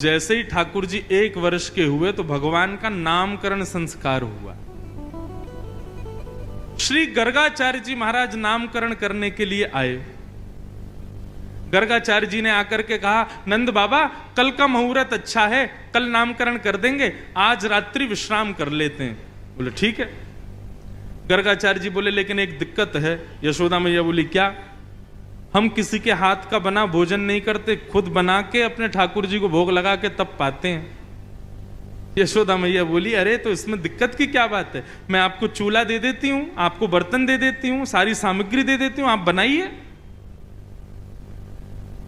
जैसे ही ठाकुर जी 1 वर्ष के हुए तो भगवान का नामकरण संस्कार हुआ। श्री गर्गाचार्य जी महाराज नामकरण करने के लिए आए। गर्गाचार्य जी ने आकर के कहा, नंद बाबा कल का मुहूर्त अच्छा है, कल नामकरण कर देंगे, आज रात्रि विश्राम कर लेते हैं। बोले ठीक है। गर्गाचार्य जी बोले लेकिन एक दिक्कत है। यशोदा मैया बोली क्या? हम किसी के हाथ का बना भोजन नहीं करते, खुद बना के अपने ठाकुर जी को भोग लगा के तब पाते हैं। यशोदा मैया बोली अरे तो इसमें दिक्कत की क्या बात है, मैं आपको चूल्हा दे देती हूं, आपको बर्तन दे देती हूं, सारी सामग्री दे देती हूं, आप बनाइए।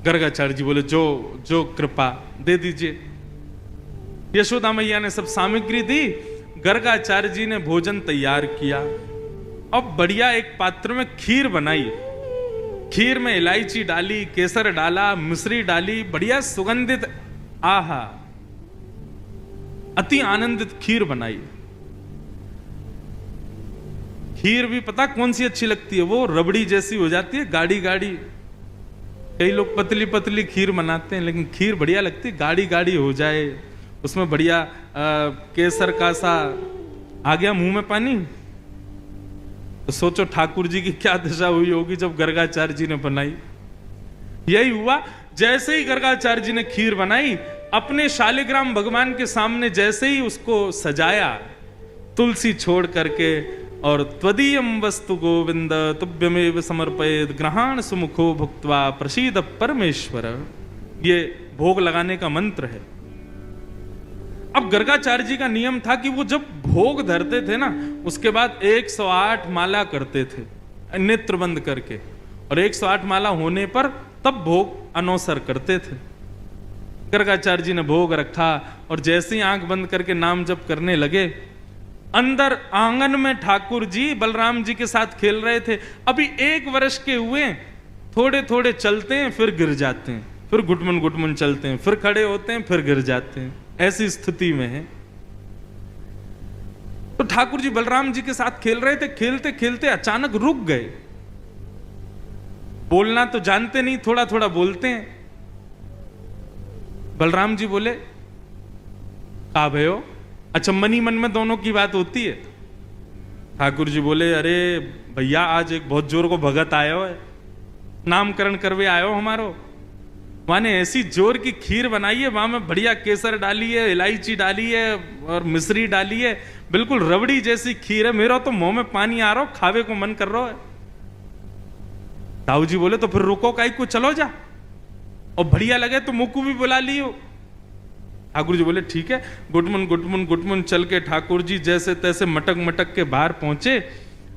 गर्गाचार्य जी बोले जो जो कृपा दे दीजिए। यशोदा मैया ने सब सामग्री दी, गर्गाचार्य जी ने भोजन तैयार किया। अब बढ़िया एक पात्र में खीर बनाई। खीर में इलायची डाली, केसर डाला, मिश्री डाली, बढ़िया सुगंधित, आहा अति आनंदित खीर बनाई। खीर भी पता कौन सी अच्छी लगती है, वो रबड़ी जैसी हो जाती है, गाढ़ी गाढ़ी। कई लोग पतली पतली खीर बनाते हैं, लेकिन खीर बढ़िया लगती है, गाढ़ी गाढ़ी हो जाए, उसमें बढ़िया केसर का सा। आ गया मुंह में पानी। तो सोचो ठाकुर जी की क्या दशा हुई होगी जब गर्गाचार्य जी ने बनाई। यही हुआ, जैसे ही गर्गाचार्य जी ने खीर बनाई, अपने शालिग्राम भगवान के सामने जैसे ही उसको सजाया, तुलसी छोड़ करके, और त्वदीयम वस्तु गोविंद तुभ्यमेव समर्पयेत् ग्रहाण सुमुखो भुक्त्वा प्रसीद परमेश्वर, ये भोग लगाने का मंत्र है। अब गर्गाचार्य जी का नियम था कि वो जब भोग धरते थे ना, उसके बाद 108 माला करते थे नेत्र बंद करके, और 108 माला होने पर तब भोग अनौसर करते थे। गर्गाचार्य जी ने भोग रखा और जैसे ही आंख बंद करके नाम जप करने लगे, अंदर आंगन में ठाकुर जी बलराम जी के साथ खेल रहे थे। अभी 1 वर्ष के हुए, थोड़े थोड़े चलते हैं फिर गिर जाते हैं, फिर घुटमुन घुटमुन चलते हैं, फिर खड़े होते हैं, फिर गिर जाते हैं, ऐसी स्थिति में है। तो ठाकुर जी बलराम जी के साथ खेल रहे थे, खेलते खेलते अचानक रुक गए। बोलना तो जानते नहीं, थोड़ा थोड़ा बोलते हैं। बलराम जी बोले का भयो? अच्छा, मनी मन में दोनों की बात होती है। ठाकुर जी बोले अरे भैया आज एक बहुत जोर को भगत आयो है, नामकरण करवे आयो हमारो, माने ऐसी जोर की खीर बनाई है, वहां में बढ़िया केसर डाली है, इलायची डाली है और मिश्री डाली है, बिल्कुल रबड़ी जैसी खीर है। मेरा तो मुंह में पानी आ रहा हो, खावे को मन कर रहा है। ताऊ जी बोले तो फिर रुको काई को, चलो जा, और बढ़िया लगे तो मुक्कू भी बुला लियो। ठाकुर जी बोले ठीक है। गुटमुन गुटमुन गुटमुन चल के ठाकुर जी जैसे तैसे मटक मटक के बाहर पहुंचे,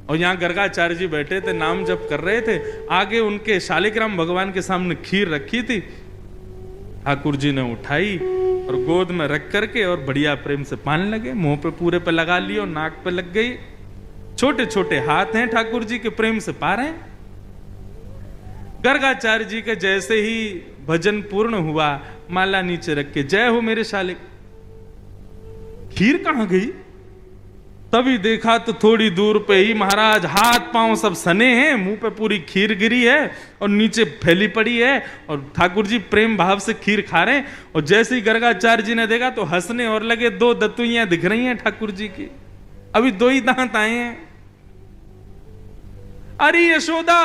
और यहां गर्गाचार्य जी बैठे थे, नाम जप कर रहे थे। आगे उनके शालिग्राम भगवान के सामने खीर रखी थी। ठाकुर जी ने उठाई और गोद में रख करके और बढ़िया प्रेम से पाने लगे, मुंह पे पूरे पे लगा लियो, नाक पे लग गई। छोटे छोटे हाथ हैं ठाकुर जी के, प्रेम से पा रहे हैं। गर्गाचार्य जी के जैसे ही भजन पूर्ण हुआ, माला नीचे रख के जय हो मेरे शालिक। खीर कहां गई? तभी देखा तो थोड़ी दूर पे ही महाराज हाथ पांव सब सने हैं, मुंह पे पूरी खीर गिरी है और नीचे फैली पड़ी है, और ठाकुर जी प्रेम भाव से खीर खा रहे हैं। और जैसे ही गर्गाचार्य जी ने देखा तो हंसने और लगे। 2 दतुइयां दिख रही हैं ठाकुर जी की, अभी 2 ही दांत आए हैं। अरे यशोदा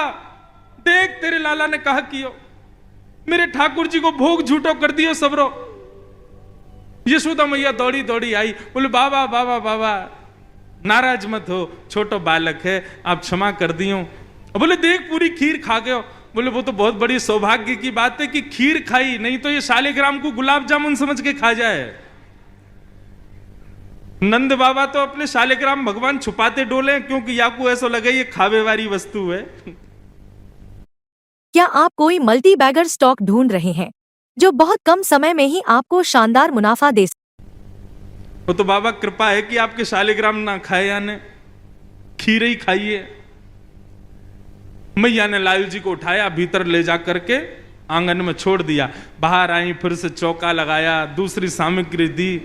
देख, तेरे लाला ने कहा कियो, मेरे ठाकुर जी को भोग झूठो कर दियो सबरो। यशोदा मैया दौड़ी दौड़ी आई, बोले बाबा बाबा बाबा नाराज मत हो, छोटो बालक है, आप क्षमा कर दियो। बोले देख पूरी खीर खा गए हो। बोले वो तो बहुत बड़ी सौभाग्य की बात है कि खीर खाई, नहीं तो ये शालिग्राम को गुलाब जामुन समझ के खा जाए। नंद बाबा तो अपने शालिग्राम भगवान छुपाते डोले, क्योंकि याकू ऐसा लगे ये खावे वाली वस्तु है। क्या आप कोई मल्टी बैगर स्टॉक ढूंढ रहे हैं जो बहुत कम समय में ही आपको शानदार मुनाफा दे? वो तो बाबा कृपा है कि आपके शालिग्राम ना खाए, यानी खीर ही खाइए। मैया ने लाल जी को उठाया, भीतर ले जा करके आंगन में छोड़ दिया। बाहर आई, फिर से चौका लगाया, दूसरी सामग्री दी।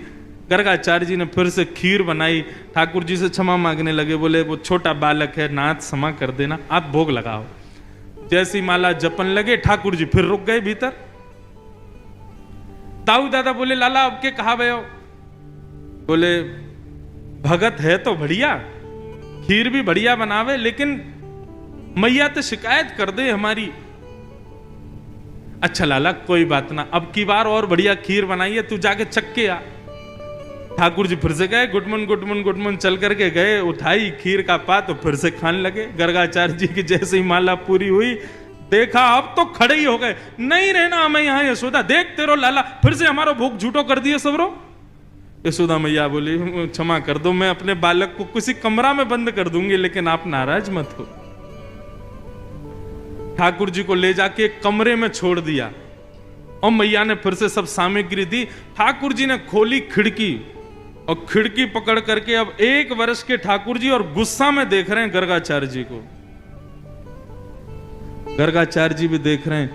गर्गाचार्य जी ने फिर से खीर बनाई। ठाकुर जी से क्षमा मांगने लगे, बोले वो छोटा बालक है, नाथ क्षमा कर देना, आप भोग लगाओ। जैसी माला जपन लगे, ठाकुर जी फिर रुक गए भीतर। दाऊ दादा बोले लाला अब के कहा भयो? बोले भगत है तो बढ़िया, खीर भी बढ़िया बनावे, लेकिन मैया तो शिकायत कर दे हमारी। अच्छा लाला कोई बात ना, अब की बार और बढ़िया खीर बनाइए, तू जाके चख के आ। ठाकुर जी फिर से गए, गुटमुन चल करके गए, उठाई खीर का पात तो फिर से खाने लगे। गर्गाचार्य जी की जैसे ही माला पूरी हुई, देखा अब तो खड़े ही हो गए, नहीं रहना हमें यहाँ यशोदा, देखते रहो लाला फिर से हमारा भोग झूठो कर दिए सबरो। यशोदा मैया बोली क्षमा कर दो, मैं अपने बालक को किसी कमरा में बंद कर दूंगी, लेकिन आप नाराज मत हो। ठाकुर जी को ले जाके एक कमरे में छोड़ दिया और मैया ने फिर से सब सामग्री दी। ठाकुर जी ने खोली खिड़की और खिड़की पकड़ करके अब 1 वर्ष के ठाकुर जी और गुस्सा में देख रहे हैं गर्गाचार्य जी को। गर्गाचार्य जी भी देख रहे हैं,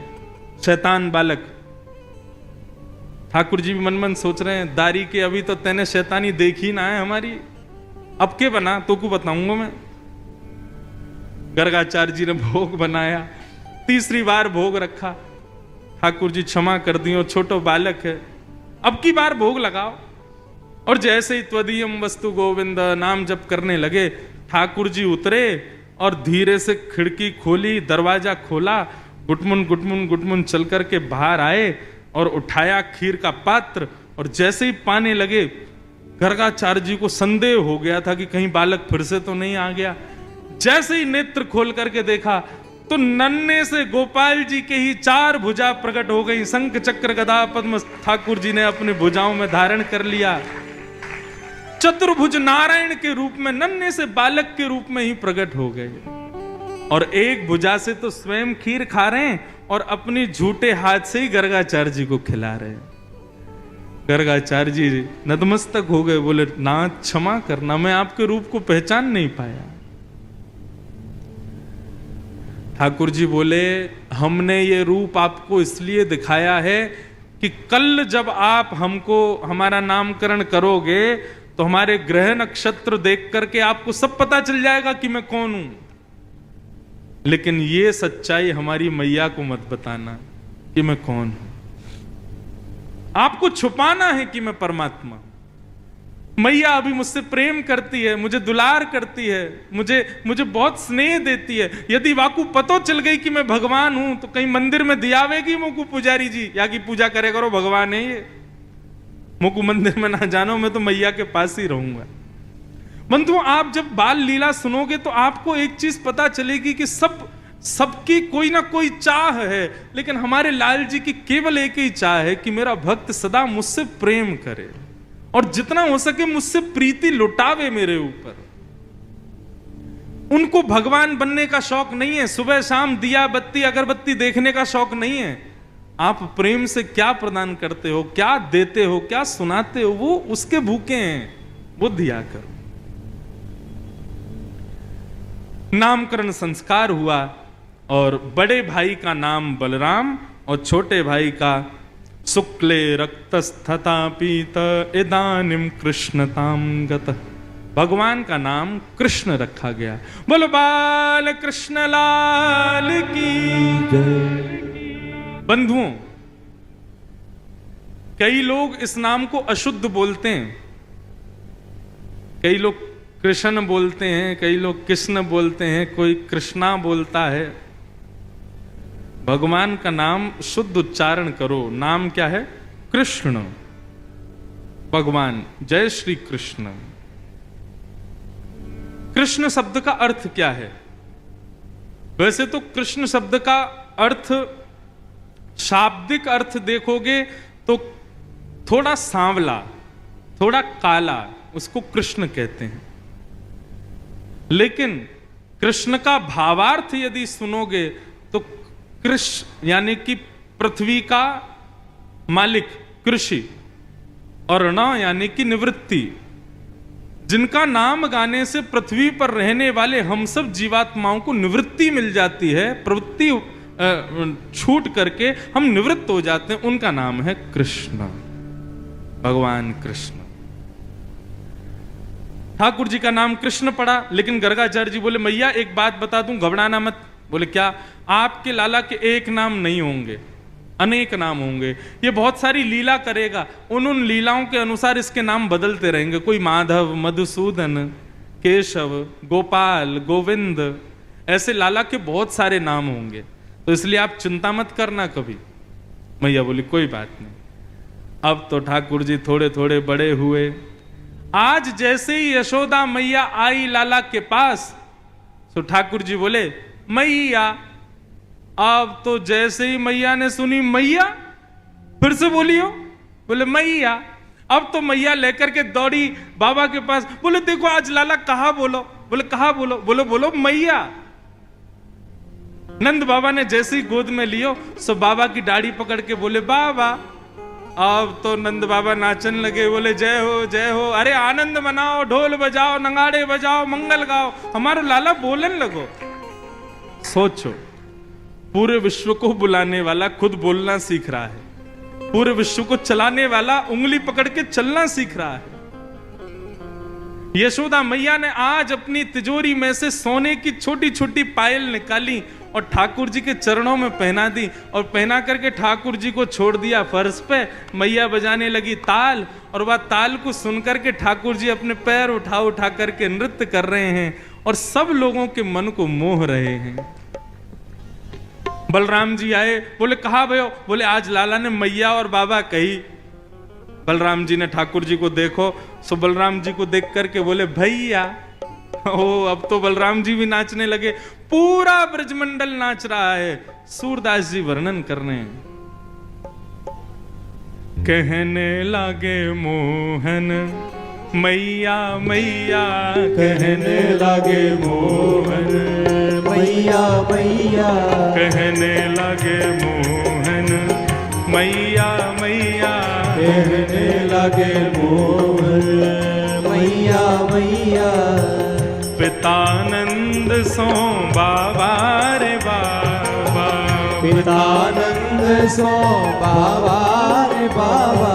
शैतान बालक। ठाकुर जी भी मन मन सोच रहे हैं, दारी के अभी तो तेने शैतानी देखी ना है हमारी, अब के बना तो को बताऊंगा मैं। गर्गाचार्य जी ने भोग बनाया, तीसरी बार भोग रखा। ठाकुर जी क्षमा कर दियो, छोटो बालक है, अब की बार भोग लगाओ। और जैसे ही त्वदीयम वस्तु गोविंद नाम जप करने लगे, ठाकुर जी उतरे और धीरे से खिड़की खोली, दरवाजा खोला, गुटमुन चल करके बाहर आए और उठाया खीर का पात्र। और जैसे ही पाने लगे, गर्गाचार्य जी को संदेह हो गया था कि कहीं बालक फिर से तो नहीं आ गया। जैसे ही नेत्र खोल करके देखा तो नन्हे से गोपाल जी के ही 4 भुजा प्रकट हो गई। शंख चक्र गदा पद्म ठाकुर जी ने अपनी भुजाओं में धारण कर लिया। चतुर्भुज नारायण के रूप में नन्हे से बालक के रूप में ही प्रकट हो गए। और एक भुजा से तो स्वयं खीर खा रहे हैं और अपनी झूठे हाथ से ही गर्गाचार्य जी को खिला रहे हैं। गर्गाचार्य जी नतमस्तक हो गए, बोले नाथ क्षमा करना, मैं आपके रूप को पहचान नहीं पाया। ठाकुर जी बोले हमने ये रूप आपको इसलिए दिखाया है कि कल जब आप हमको हमारा नामकरण करोगे तो हमारे ग्रह नक्षत्र देख करके आपको सब पता चल जाएगा कि मैं कौन हूं। लेकिन ये सच्चाई हमारी मैया को मत बताना कि मैं कौन हूं। आपको छुपाना है कि मैं परमात्मा। मैया अभी मुझसे प्रेम करती है, मुझे दुलार करती है, मुझे बहुत स्नेह देती है। यदि वाकू पतो चल गई कि मैं भगवान हूं तो कहीं मंदिर में दियावेगी मुझको पुजारी जी, या की पूजा करे करो, भगवान है ये, मुझको मंदिर में ना जानो, मैं तो मैया के पास ही रहूंगा। बंधु आप जब बाल लीला सुनोगे तो आपको एक चीज पता चलेगी कि सबकी कोई ना कोई चाह है, लेकिन हमारे लाल जी की केवल एक ही चाह है कि मेरा भक्त सदा मुझसे प्रेम करे और जितना हो सके मुझसे प्रीति लुटावे मेरे ऊपर। उनको भगवान बनने का शौक नहीं है, सुबह शाम दिया बत्ती अगरबत्ती देखने का शौक नहीं है। आप प्रेम से क्या प्रदान करते हो, क्या देते हो, क्या सुनाते हो, वो उसके भूखे हैं, वो दिया करो। नामकरण संस्कार हुआ और बड़े भाई का नाम बलराम और छोटे भाई का शुक्ले रक्तस्थता पीत इदानिम कृष्णताम गत, भगवान का नाम कृष्ण रखा गया। बोलो बाल कृष्ण लाल की जय। बंधुओं कई लोग इस नाम को अशुद्ध बोलते हैं, कई लोग कृष्ण बोलते हैं, कई लोग कृष्ण बोलते हैं, कोई कृष्णा बोलता है। भगवान का नाम शुद्ध उच्चारण करो। नाम क्या है? कृष्ण, भगवान, जय श्री कृष्ण। कृष्ण शब्द का अर्थ क्या है? वैसे तो कृष्ण शब्द का अर्थ, शाब्दिक अर्थ देखोगे तो थोड़ा सांवला, थोड़ा काला, उसको कृष्ण कहते हैं। लेकिन कृष्ण का भावार्थ यदि सुनोगे तो कृष्ण यानी कि पृथ्वी का मालिक, कृषि, और न यानी कि निवृत्ति। जिनका नाम गाने से पृथ्वी पर रहने वाले हम सब जीवात्माओं को निवृत्ति मिल जाती है, प्रवृत्ति छूट करके हम निवृत्त हो जाते हैं, उनका नाम है कृष्ण, भगवान कृष्ण। ठाकुर जी का नाम कृष्ण पड़ा, लेकिन गर्गाचार्य जी बोले मैया एक बात बता दूं, घबराना मत। बोले क्या? आपके लाला के एक नाम नहीं होंगे, अनेक नाम होंगे। ये बहुत सारी लीला करेगा, उन लीलाओं के अनुसार इसके नाम बदलते रहेंगे। कोई माधव, मधुसूदन, केशव, गोपाल, गोविंद, ऐसे लाला के बहुत सारे नाम होंगे। तो इसलिए आप चिंता मत करना कभी। मैया बोली कोई बात नहीं। अब तो ठाकुर जी थोड़े थोड़े बड़े हुए। आज जैसे ही यशोदा मैया आई लाला के पास, तो ठाकुर जी बोले मैया। अब तो जैसे ही मैया ने सुनी मैया, फिर से बोलियो, बोले मैया। अब तो मैया लेकर के दौड़ी बाबा के पास, बोले देखो आज लाला कहा बोलो, बोले कहा बोलो, बोलो बोलो मैया। नंद बाबा ने जैसे ही गोद में लियो, सो बाबा की दाढ़ी पकड़ के बोले बाबा। अब तो नंद बाबा नाचन लगे, बोले जय हो जय हो, अरे आनंद मनाओ, ढोल बजाओ, नगाड़े बजाओ, मंगल गाओ, हमारा लाला बोलन लगो। सोचो, पूरे विश्व को बुलाने वाला खुद बोलना सीख रहा है, पूरे विश्व को चलाने वाला उंगली पकड़ के चलना सीख रहा है। यशोदा मैया ने आज अपनी तिजोरी में से सोने की छोटी छोटी पायल निकाली और ठाकुर जी के चरणों में पहना दी, और पहना करके ठाकुर जी को छोड़ दिया फर्श पे। मैया बजाने लगी ताल, और वह ताल को सुनकर के ठाकुर जी अपने पैर उठा उठा करके नृत्य कर रहे हैं और सब लोगों के मन को मोह रहे हैं। बलराम जी आए, बोले कहा भयो, बोले आज लाला ने मैया और बाबा कही। बलराम जी ने ठाकुर जी को देखो, सो बलराम जी को देख करके बोले भैया। ओ अब तो बलराम जी भी नाचने लगे, पूरा ब्रजमंडल नाच रहा है। सूरदास जी वर्णन कर रहे हैं, कहने लागे मोहन मैया मैया, कहने लागे मोहन मैया मैया, कहने लागे मोहन मैया मैया, कहने लागे मोहन मैया मैया। पितानंद सो बाबा रे बाबा, पितानंद सो बाबा रे बाबा,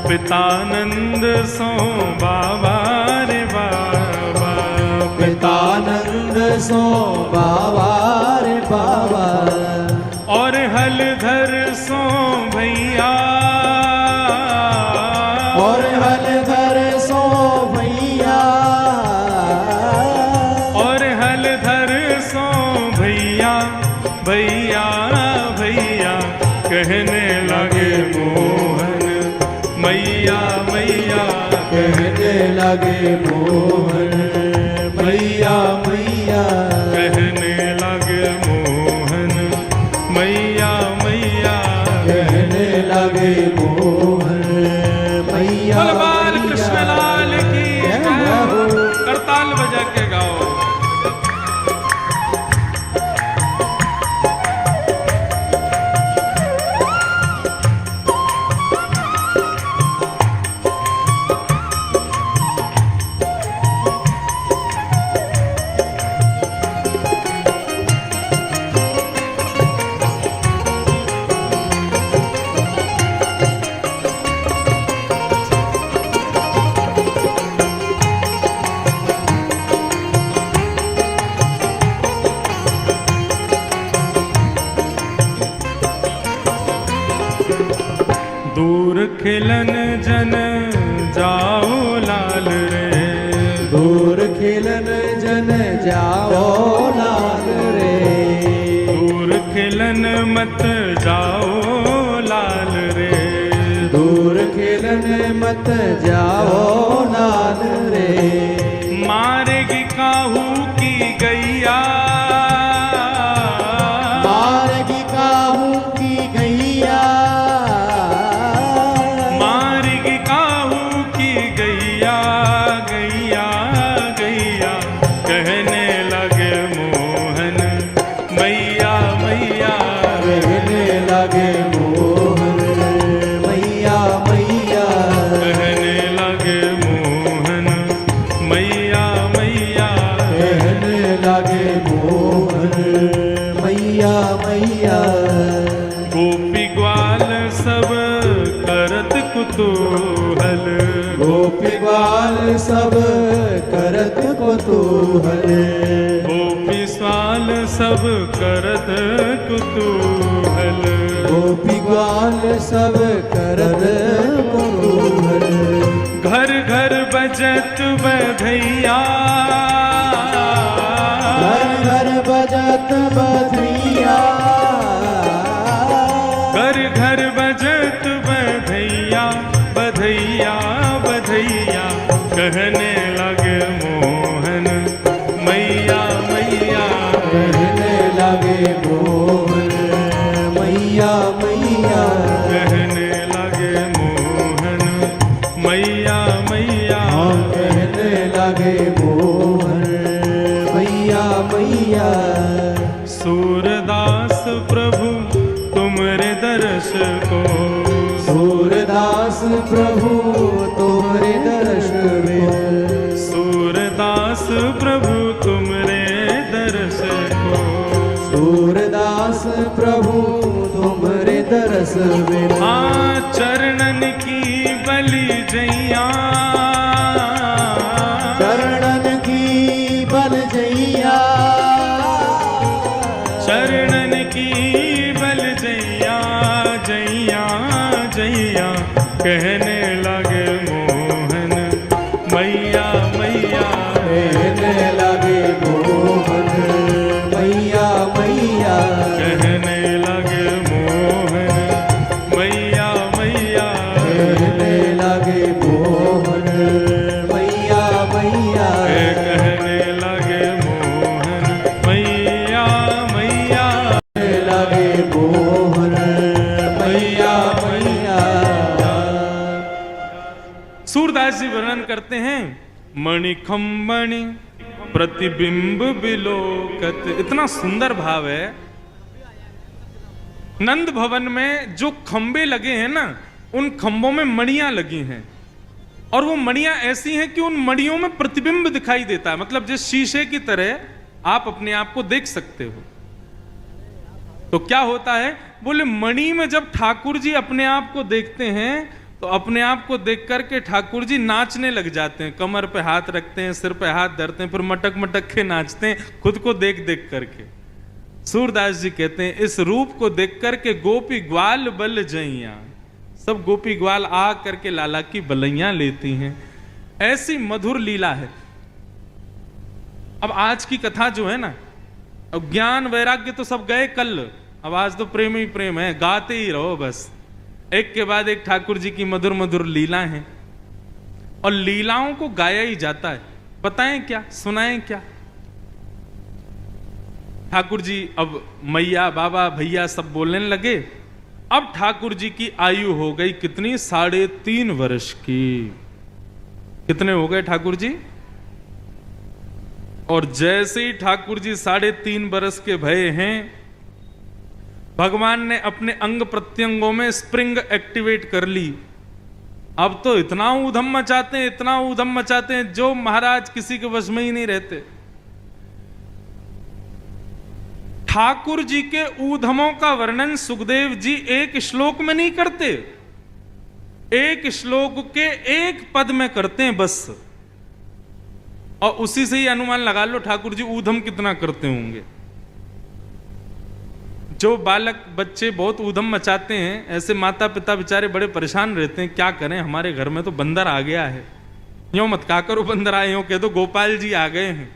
पितानंद सो बाबा रे बाबा, पितानंद सो बाबा रे बाबा। और हलधर सो भैया, और हलधर सो भैया, और हलधर सो भैया भैया भैया, कहने लगे मोहन मैया मैया, कहने लगे मोहन मैया मैया, कहने लगे मोहन मैया मैया, कहने लगे मोहन मैया। बोल बाल कृष्ण लाल की जय। करताल बजा के गाओ। दूर खिलन जन जाओ लाल रे, दूर खिलन जन जाओ लाल रे, दूर खिलन मत जाओ लाल रे, दूर खिलन मत जाओ लाल रे। मारेगी काहू की गैया, मारेगी काहू की गैया, मारेगी काहू की गैया गैया गैया, कहने लगे मोहन मैया मैया, कहने लगे मोहन मैया मैया, कहने लगे मोहन मैया मैया, कहने लगे मोहन मैया मैया। गोपी ग्वाल सब करत कुतूहल, गोपी ग्वाल सब करत कुतूहल, गोपी स्वाल सब करत कुतूहल, गोपी ग्वाल सब करत कुतूहल। घर घर बजत बधैया, घर घर बजत बधैया, घर घर बजत बधैया, बधैया बधैया कहने लगे मोहन मैया मैया। कहने लगे मोहन मैया मैया। कहने लगे मोहन मैया मैया। हाँ कहने लगे मोहन मैया मैया। सूरदास प्रभु तुमरे दर्श को, सूरदास प्रभु तुम्हारे दर्श में। सूरदास प्रभु तुमरे दर्श को, सूरदास प्रभु तुम्हारे दर्श में। हाँ चरणन की बलि जैया, चरणन की बल जैया, चरणन की बल जैया जैया जैया कहने लगे मोहन मैया मैया। कहने लगे मोहन मैया मैया। कहने लगे मोहन मैया मैया। कहने लगे मोहन मैया मैया। कहने लगे मोहन मैया मैया। कहने लगे मोहन मैया मैया। सूरदास जी वर्णन करते हैं मणिखंबणि प्रतिबिंब बिलोकत। इतना सुंदर भाव है। नंद भवन में जो खंबे लगे हैं ना, उन खंबों में मणियां लगी हैं, और वो मणियां ऐसी हैं कि उन मणियों में प्रतिबिंब दिखाई देता है। मतलब जिस शीशे की तरह आप अपने आप को देख सकते हो। तो क्या होता है, बोले मणि में जब ठाकुर जी अपने आप को देखते हैं तो अपने आप को देख करके ठाकुर जी नाचने लग जाते हैं। कमर पे हाथ रखते हैं, सिर पे हाथ धरते हैं, फिर मटक मटक के नाचते हैं खुद को देख देख करके। सूरदास जी कहते हैं इस रूप को देख करके गोपी ग्वाल बल जैया, सब गोपी ग्वाल आ करके लाला की बलैया लेती हैं। ऐसी मधुर लीला है। अब आज की कथा जो है ना, अब ज्ञान वैराग्य तो सब गए कल, अब आज तो प्रेम ही प्रेम है, गाते ही रहो बस। एक के बाद एक ठाकुर जी की मधुर मधुर लीला है, और लीलाओं को गाया ही जाता है। बताएं क्या, सुनाएं क्या। ठाकुर जी अब मैया बाबा भैया सब बोलने लगे। अब ठाकुर जी की आयु हो गई कितनी, 3.5 वर्ष की। कितने हो गए ठाकुर जी? और जैसे ही ठाकुर जी 3.5 वर्ष के भये हैं, भगवान ने अपने अंग प्रत्यंगों में स्प्रिंग एक्टिवेट कर ली। अब तो इतना ऊधम मचाते हैं, इतना ऊधम मचाते हैं, जो महाराज किसी के वश में ही नहीं रहते। ठाकुर जी के ऊधमों का वर्णन सुखदेव जी एक श्लोक में नहीं करते, एक श्लोक के एक पद में करते हैं बस। और उसी से ही अनुमान लगा लो ठाकुर जी ऊधम कितना करते होंगे। जो बालक बच्चे बहुत ऊधम मचाते हैं, ऐसे माता पिता बेचारे बड़े परेशान रहते हैं। क्या करें, हमारे घर में तो बंदर आ गया है। यूं मत कहा करो बंदर आए, यूं कह दो गोपाल जी आ गए हैं।